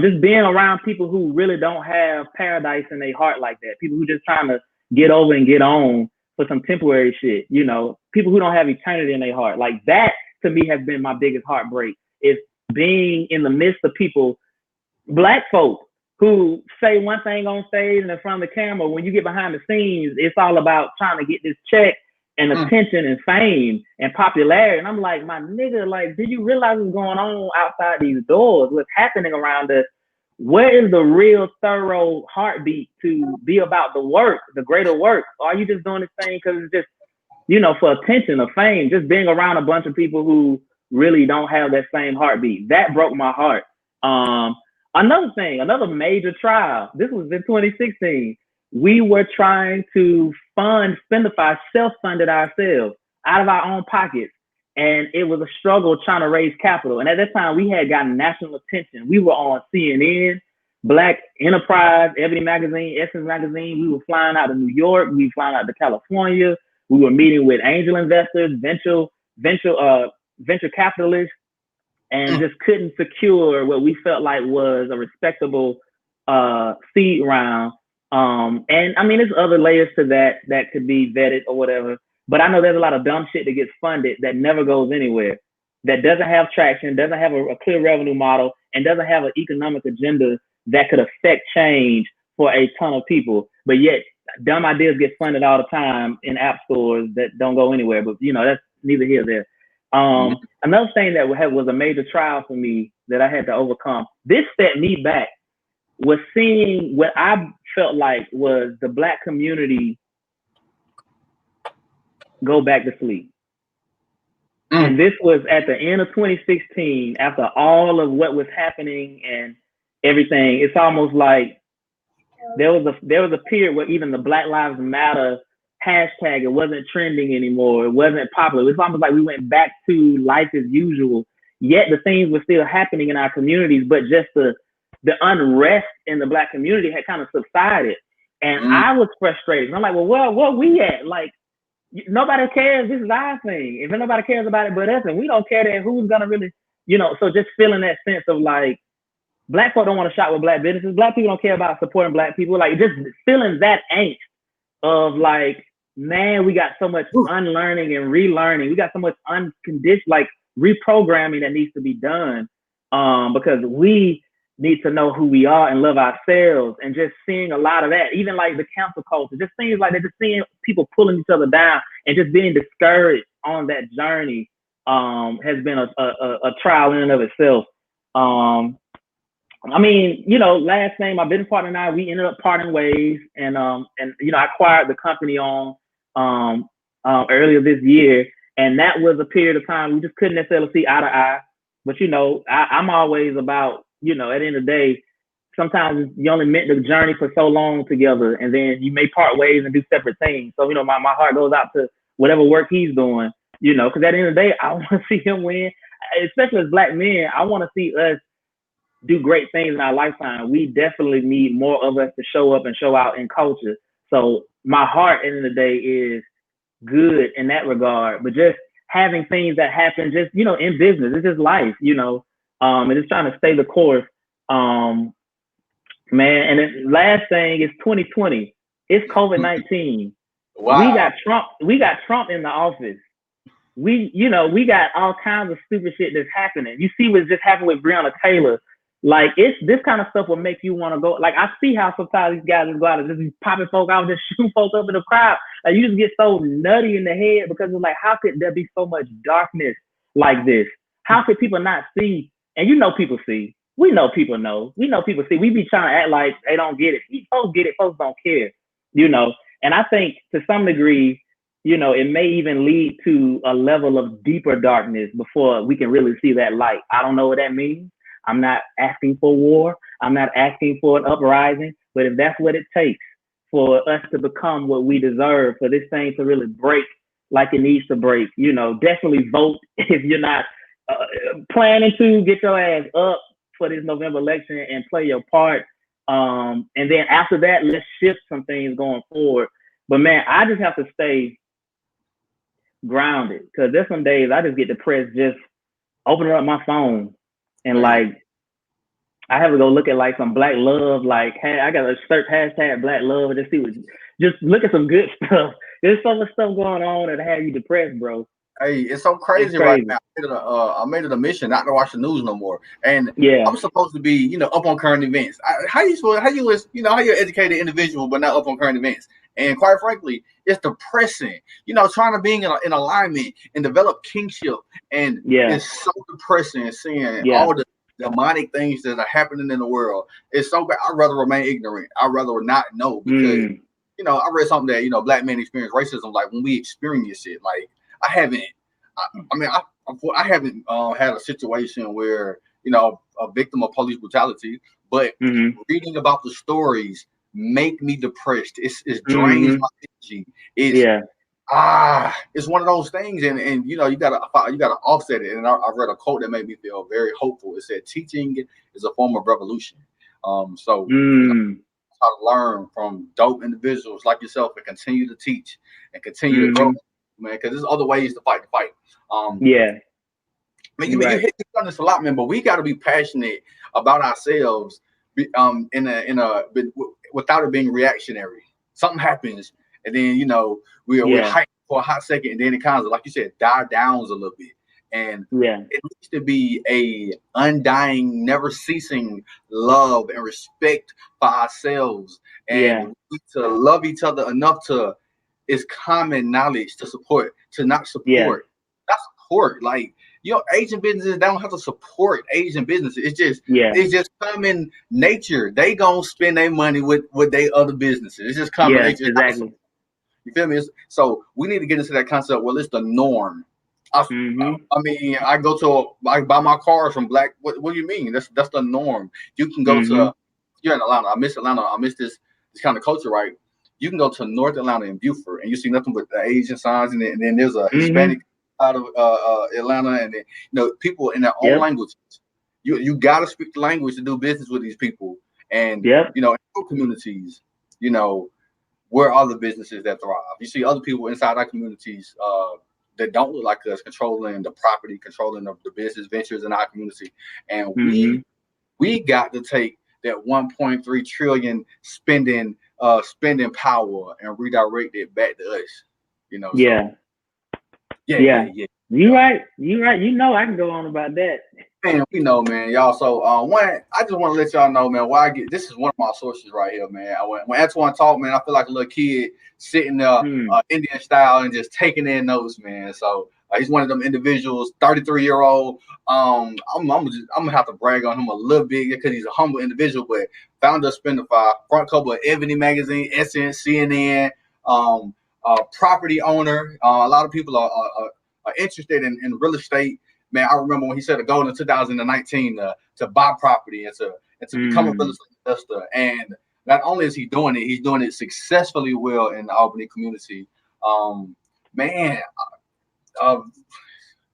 Just being around people who really don't have paradise in their heart like that. People who just trying to get over and get on for some temporary shit. People who don't have eternity in their heart. Like that to me has been my biggest heartbreak. Is being in the midst of people, black folks, who say one thing on stage and in front of the camera. When you get behind the scenes, it's all about trying to get this check and attention and fame and popularity. And I'm like, my nigga, like, did you realize what's going on outside these doors? What's happening around us? Where is the real thorough heartbeat to be about the work, the greater work? Or are you just doing this thing because it's just, for attention or fame? Just being around a bunch of people who really don't have that same heartbeat. That broke my heart. Another thing, another major trial. This was in 2016. We were trying to Spendify, self-funded ourselves out of our own pockets. And it was a struggle trying to raise capital. And at that time, we had gotten national attention. We were on CNN, Black Enterprise, Ebony Magazine, Essence Magazine. We were flying out to New York. We were flying out to California. We were meeting with angel investors, venture capitalists, and just couldn't secure what we felt like was a respectable seed round. And I mean, there's other layers to that could be vetted or whatever. But I know there's a lot of dumb shit that gets funded that never goes anywhere, that doesn't have traction, doesn't have a clear revenue model, and doesn't have an economic agenda that could affect change for a ton of people. But yet, dumb ideas get funded all the time in app stores that don't go anywhere. But that's neither here nor there. Another thing that was a major trial for me that I had to overcome. This set me back, was seeing what I felt like was the Black community go back to sleep. And this was at the end of 2016, after all of what was happening and everything. It's almost like there was a period where even the Black Lives Matter hashtag, it wasn't trending anymore. It wasn't popular. It's almost like we went back to life as usual. Yet the things were still happening in our communities, but just the unrest in the Black community had kind of subsided. And I was frustrated. And I'm like, well, where we at? Like, nobody cares. This is our thing. If nobody cares about it but us, and we don't care, then who's gonna really, so just feeling that sense of like, Black folk don't want to shop with Black businesses. Black people don't care about supporting Black people. Like, just feeling that angst of like, man, we got so much unlearning and relearning. We got so much unconditioned, like reprogramming that needs to be done, because we need to know who we are and love ourselves. And just seeing a lot of that, even like the cancel culture, just things like that, just seeing people pulling each other down and just being discouraged on that journey, has been a trial in and of itself. I mean, last name, my business partner and I, we ended up parting ways, and I acquired the company on earlier this year, and that was a period of time we just couldn't necessarily see eye to eye. But I'm always about, at the end of the day, sometimes you only meant the journey for so long together, and then you may part ways and do separate things. So my heart goes out to whatever work he's doing, because at the end of the day, I want to see him win, especially as Black men. I want to see us do great things in our lifetime. We definitely need more of us to show up and show out in culture. So my heart, at the end of the day, is good in that regard. But just having things that happen, just in business, it's just life, and just trying to stay the course, man. And the last thing is 2020. It's COVID-19. Wow. We got Trump in the office. We got all kinds of stupid shit that's happening. You see what's just happened with Breonna Taylor. Like it's this kind of stuff will make you want to go. Like I see how sometimes these guys just go out and just be popping folk out, just shooting folks up in the crowd. Like you just get so nutty in the head because it's like, how could there be so much darkness like this? How could people not see? And you know, people see. We know people know. We know people see. We be trying to act like they don't get it. Folks get it. Folks don't care. You know. And I think to some degree, you know, it may even lead to a level of deeper darkness before we can really see that light. I don't know what that means. I'm not asking for war. I'm not asking for an uprising. But if that's what it takes for us to become what we deserve, for this thing to really break like it needs to break, you know, definitely vote if you're not planning to get your ass up for this November election and play your part. And then after that, let's shift some things going forward. But man, I just have to stay grounded because there's some days I just get depressed just opening up my phone and Man. like I have to go look at like some Black love, like hey, I gotta search hashtag Black love and just see what, just look at some good stuff. There's so much stuff going on that have you depressed, bro. Hey, it's so It's crazy right crazy. now. I made it a mission not to watch the news no more, and Yeah, I'm supposed to be, up on current events. How you're an educated individual but not up on current events? And quite frankly, it's depressing. Trying to be in alignment and develop kingship, and yeah, it's so depressing seeing yeah. all the demonic things that are happening in the world. It's so bad. I'd rather remain ignorant. I'd rather not know because Mm, I read something that black men experience racism like when we experience it. Like I haven't. I mean, I haven't had a situation where a victim of police brutality, but mm-hmm, reading about the stories make me depressed. It drains mm-hmm. my energy. It's Yeah, it's one of those things, and you gotta offset it. And I read a quote that made me feel very hopeful. It said, "Teaching is a form of revolution." So mm, how to learn from dope individuals like yourself and continue to teach and continue to grow, mm-hmm. man. Because there's other ways to fight the fight. Um, Yeah, man, you're you right. hit on this a lot, man. But we got to be passionate about ourselves, without it being reactionary. Something happens, and then we're Yeah, hyped for a hot second, and then it kind of like you said, die downs a little bit, and yeah, it needs to be a undying, never ceasing love and respect for ourselves, and yeah, we need to love each other enough to it's common knowledge to not yeah, support, not support. Like Asian businesses, they don't have to support Asian businesses. yeah, It's just common nature. They gonna spend their money with their other businesses. It's just common yeah, nature. It's not exactly. you feel me? So we need to get into that concept. Well, it's the norm. I, Mm-hmm, I mean, I buy my cars from black. What do you mean? That's the norm. You can go mm-hmm. to you're in Atlanta. I miss Atlanta. I miss this kind of culture, right? You can go to North Atlanta and Buford, and you see nothing but the Asian signs, and then there's a Mm-hmm. Hispanic out of Atlanta, and then people in their own Yep. language. You got to speak the language to do business with these people, and Yep. in our communities, you know where are the businesses that thrive? You see other people inside our communities that don't look like us controlling the property, controlling the business ventures in our community, and Mm-hmm. we got to take that 1.3 trillion spending power and redirect it back to us. So Yeah. yeah, yeah, Yeah. yeah. You right. You right. You know I can go on about that. Man, we know, man, y'all. So, I just want to let y'all know, man. Why I get this is one of my sources right here, man. When Antwon talk, man, I feel like a little kid sitting there, Hmm. Indian style, and just taking in notes, man. So, he's one of them individuals, 33-year-old. I'm gonna have to brag on him a little bit because he's a humble individual, but founder of Spendify, front cover of Ebony magazine, Essence, CNN, property owner. A lot of people are interested in real estate. Man, I remember when he set a goal in 2019 to buy property and to become a real Hmm. estate investor. And not only is he doing it, he's doing it successfully well in the Albany community. Um, man, uh,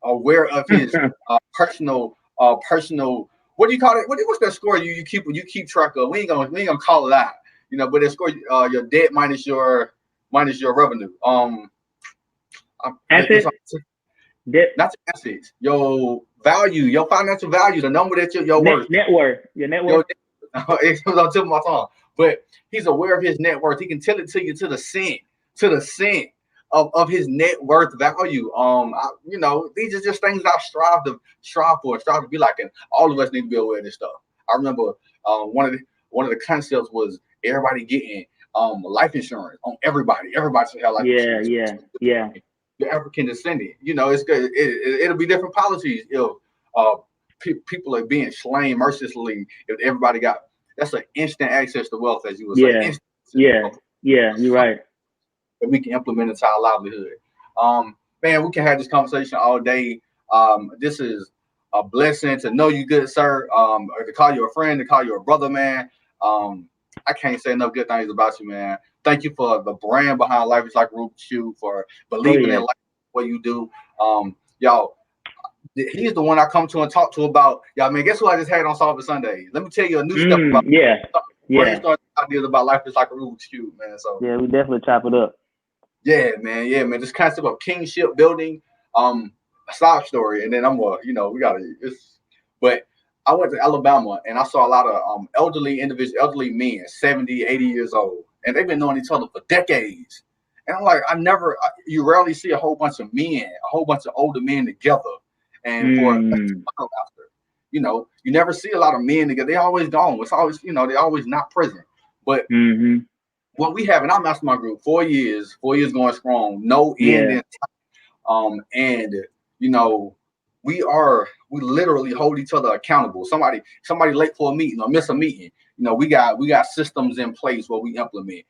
aware of his personal. What do you call it? What's that score you keep track of? We ain't gonna call it out, But it's score your debt minus your revenue. It's Asset. Debt. not your assets, your value, your financial value, the number that you're worth. Net worth. Your net Your worth. it was on the tip of my tongue, but he's aware of his net worth. He can tell it to you to the cent of his net worth value. These are just things that I strive for, strive to be like, and all of us need to be aware of this stuff. I remember one of the concepts was everybody getting life insurance on everybody. Everybody should have life Yeah, insurance. yeah, yeah, The African descendant, it's good. It'll be different policies if uh, people are being slain mercilessly. If everybody got that's an instant access to wealth, as you would say, yeah, instant access to yeah, wealth yeah. You're right. that we can implement into our livelihood. Man, we can have this conversation all day. This is a blessing to know you, good sir. Or to call you a friend, to call you a brother, man. Um, I can't say enough good things about you, man. Thank you for the brand behind Life is Like a Rubik's Cube, for Oh believing in yeah. life, what you do. Y'all, he's the one I come to and talk to about. Y'all, man, guess who I just had on Solve Sunday? Let me tell you a new step about Yeah, yeah, brainstorming ideas about Life is Like a Rubik's Cube, man. So yeah. We definitely chop it up. yeah, man. This concept of kingship building, a side story, and then we gotta. But I went to Alabama and I saw a lot of elderly individuals, elderly men, 70, 80 years old, and they've been knowing each other for decades. And I'm like, you rarely see a whole bunch of men, a whole bunch of older men together, and for Mm, you never see a lot of men together. They always gone. It's always, they always not present. But mm-hmm. what we have in our mastermind group, 4 years going strong, no end Yeah. in and you know, we literally hold each other accountable. Somebody late for a meeting or miss a meeting. We got systems in place where we implement.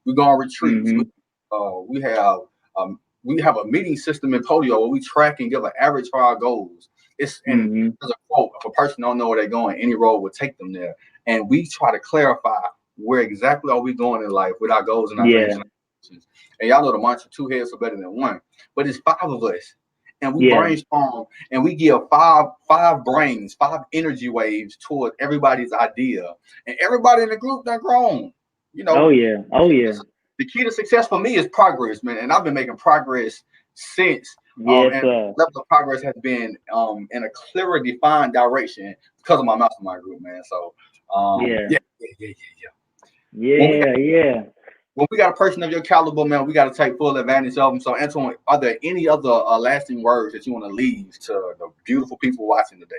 We go on retreats. Mm-hmm. We have we have a meeting system in Podio where we track and give an average for our goals. And Mm-hmm. there's a quote: if a person don't know where they're going, any road will take them there. And we try to clarify where exactly are we going in life with our goals and our dreams Yeah. and aspirations. And y'all know the mantra: two heads are better than one. But it's five of us, and we Yeah. brainstorm and we give five brains, five energy waves towards everybody's idea, and everybody in the group done grown. You Oh know, yeah. Oh yeah. the key to success for me is progress, man, and I've been making progress since. Yes, And sir. level of progress has been in a clearer, defined direction because of my mastermind group, man. So, Yeah. yeah. When we got Yeah. Yeah. when we got a person of your caliber, man, we got to take full advantage of them. So, Antwon, are there any other lasting words that you want to leave to the beautiful people watching today?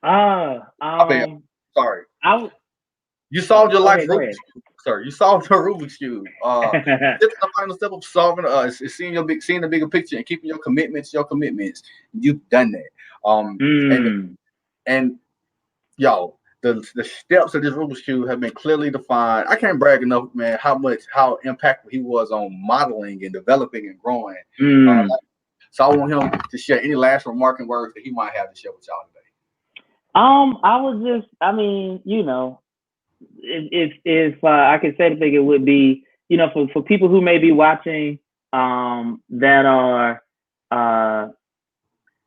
Ah. I mean, sorry, I would. you solved your Go life ahead. Go Rubik's ahead. cube, sir. You solved your Rubik's cube. Just the final step of solving is seeing the bigger picture and keeping your commitments. Your commitments. You've done that. And mm. and y'all, the steps of this Rubik's cube have been clearly defined. I can't brag enough, man, how impactful he was on modeling and developing and growing. Uh, Mm. so I want him to share any last remarking words that he might have to share with y'all today. I was just. I mean, if I could say anything, it would be, for people who may be watching, that are uh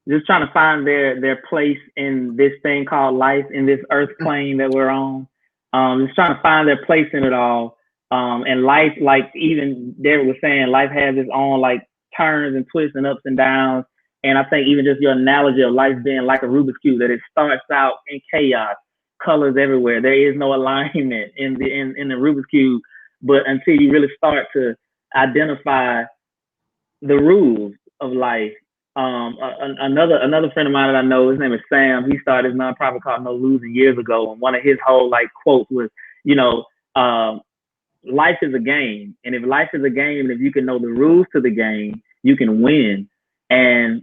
just trying to find their place in this thing called life, in this earth plane that we're on. Just trying to find their place in it all. And life, like even David was saying, life has its own like turns and twists and ups and downs. And I think even just your analogy of life being like a Rubik's cube, that it starts out in chaos, colors everywhere. There is no alignment in the Rubik's cube, but until you really start to identify the rules of life. Another friend of mine that I know, his name is Sam. He started his nonprofit called No Losing years ago, and one of his whole like quotes was, you know, um, life is a game, and if life is a game, and if you can know the rules to the game, you can win. And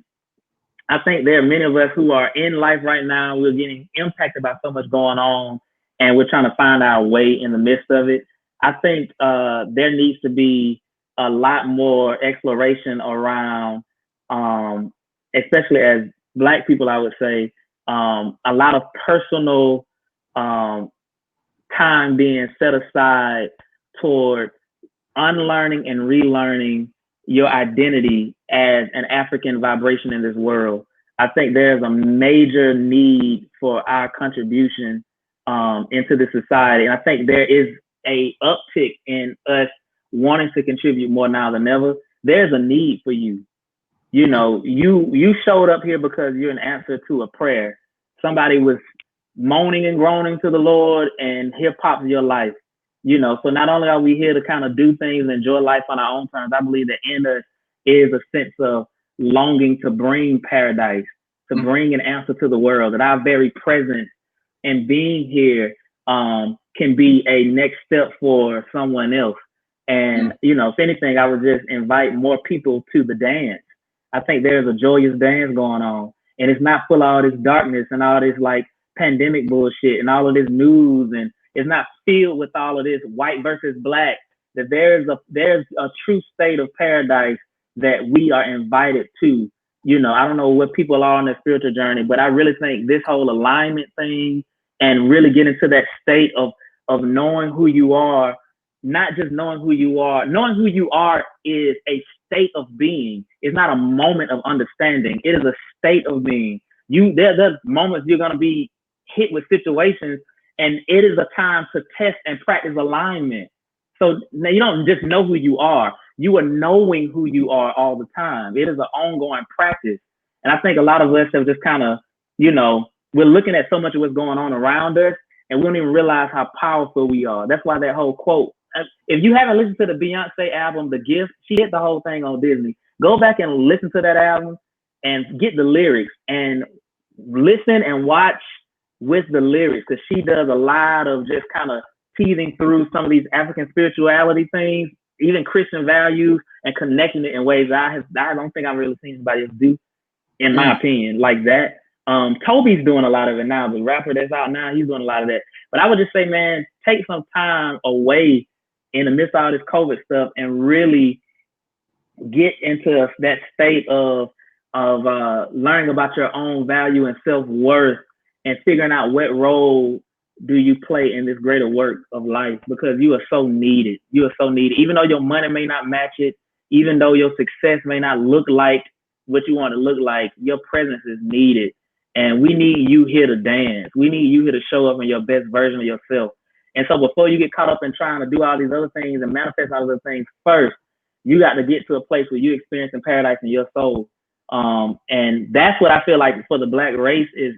I think there are many of us who are in life right now. We're getting impacted by so much going on, and we're trying to find our way in the midst of it. I think there needs to be a lot more exploration around, um, especially as Black people, I would say, a lot of personal um, time being set aside toward unlearning and relearning your identity as an African vibration in this world. I think there's a major need for our contribution into the society. And I think there is a uptick in us wanting to contribute more now than ever. There's a need for you. You showed up here because you're an answer to a prayer. Somebody was moaning and groaning to the Lord, and here pops your life. So not only are we here to kind of do things and enjoy life on our own terms, I believe that in us is a sense of longing to bring paradise, to Mhm. bring an answer to the world, that our very presence and being here can be a next step for someone else. And, Mm, if anything, I would just invite more people to the dance. I think there's a joyous dance going on. And it's not full of all this darkness and all this like pandemic bullshit and all of this news, and it's not filled with all of this white versus black. That there's a true state of paradise that we are invited to. I don't know what people are on their spiritual journey, but I really think this whole alignment thing and really getting to that state of knowing who you are, not just knowing who you are is a state of being. It's not a moment of understanding. It is a state of being. There's moments you're gonna be hit with situations, and it is a time to test and practice alignment. So you don't just know who you are. You are knowing who you are all the time. It is an ongoing practice. And I think a lot of us have just kind of, we're looking at so much of what's going on around us, and we don't even realize how powerful we are. That's why that whole quote, if you haven't listened to the Beyonce album, The Gift, she hit the whole thing on Disney. Go back and listen to that album and get the lyrics and listen and watch with the lyrics, because she does a lot of just kind of teasing through some of these African spirituality things, even Christian values, and connecting it in ways I don't think I've really seen anybody else do, in my mm, opinion, like that. Toby's doing a lot of it now. The rapper that's out now, he's doing a lot of that. But I would just say, man, take some time away in the midst of all this COVID stuff and really get into that state of learning about your own value and self-worth, and figuring out what role do you play in this greater work of life, because you are so needed. You are so needed. Even though your money may not match it, even though your success may not look like what you want to look like, your presence is needed. And we need you here to dance. We need you here to show up in your best version of yourself. And so before you get caught up in trying to do all these other things and manifest all those things first, you got to get to a place where you experiencing paradise in your soul. And that's what I feel like for the Black race is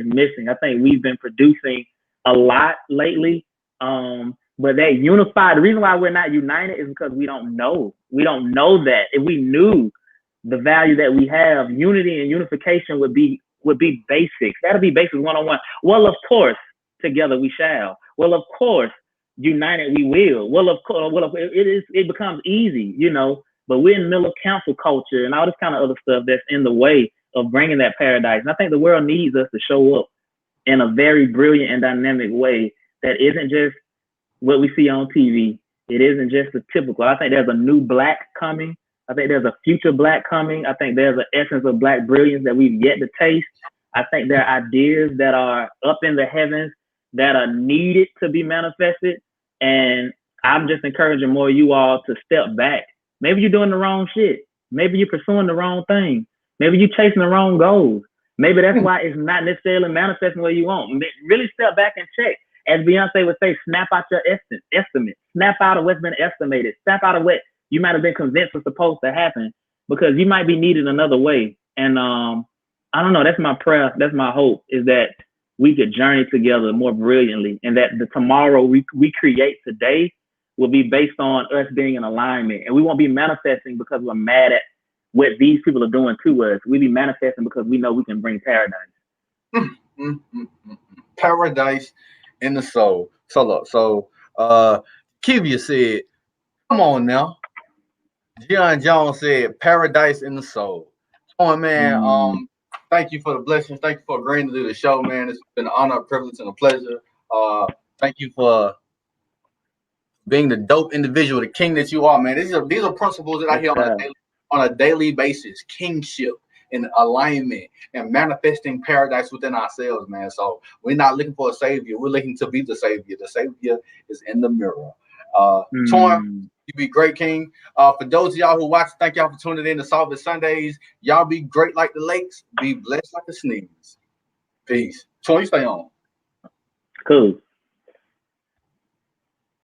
missing. I think we've been producing a lot lately, but that unified. The reason why we're not united is because we don't know. We don't know that. If we knew the value that we have, unity and unification would be basics. That'll be basics 101. Well, of course, together we shall. Well, of course, united we will. Well, of course, it becomes easy, But we're in the middle of council culture and all this kind of other stuff that's in the way of bringing that paradise. And I think the world needs us to show up in a very brilliant and dynamic way that isn't just what we see on TV. It isn't just the typical. I think there's a new Black coming. I think there's a future Black coming. I think there's an essence of Black brilliance that we've yet to taste. I think there are ideas that are up in the heavens that are needed to be manifested. And I'm just encouraging more of you all to step back. Maybe you're doing the wrong shit. Maybe you're pursuing the wrong thing. Maybe you're chasing the wrong goals. Maybe that's why it's not necessarily manifesting what you want. Really step back and check. As Beyonce would say, snap out your estimate. Snap out of what's been estimated. Snap out of what you might have been convinced was supposed to happen, because you might be needed another way. And I don't know. That's my prayer. That's my hope, is that we could journey together more brilliantly, and that the tomorrow we create today will be based on us being in alignment. And we won't be manifesting because we're mad at what these people are doing to us. We'll be manifesting because we know we can bring paradise. mm, mm, mm, mm. Paradise in the soul. So look, Kivia said, "Come on now." John Jones said, "Paradise in the soul." Come on, man. Mm, Thank you for the blessings. Thank you for agreeing to do the show, man. It's been an honor, a privilege, and a pleasure. Thank you for being the dope individual, the king that you are, man. These are principles that I yes, hear sir. on a daily basis. Kingship and alignment and manifesting paradise within ourselves, man. So we're not looking for a savior. We're looking to be the savior. The savior is in the mirror. Torn, Mm. you be great, King. For those of y'all who watch, thank y'all for tuning in to Solve It Sundays. Y'all be great like the lakes. Be blessed like a sneeze. Peace. Torn, you stay on. Cool.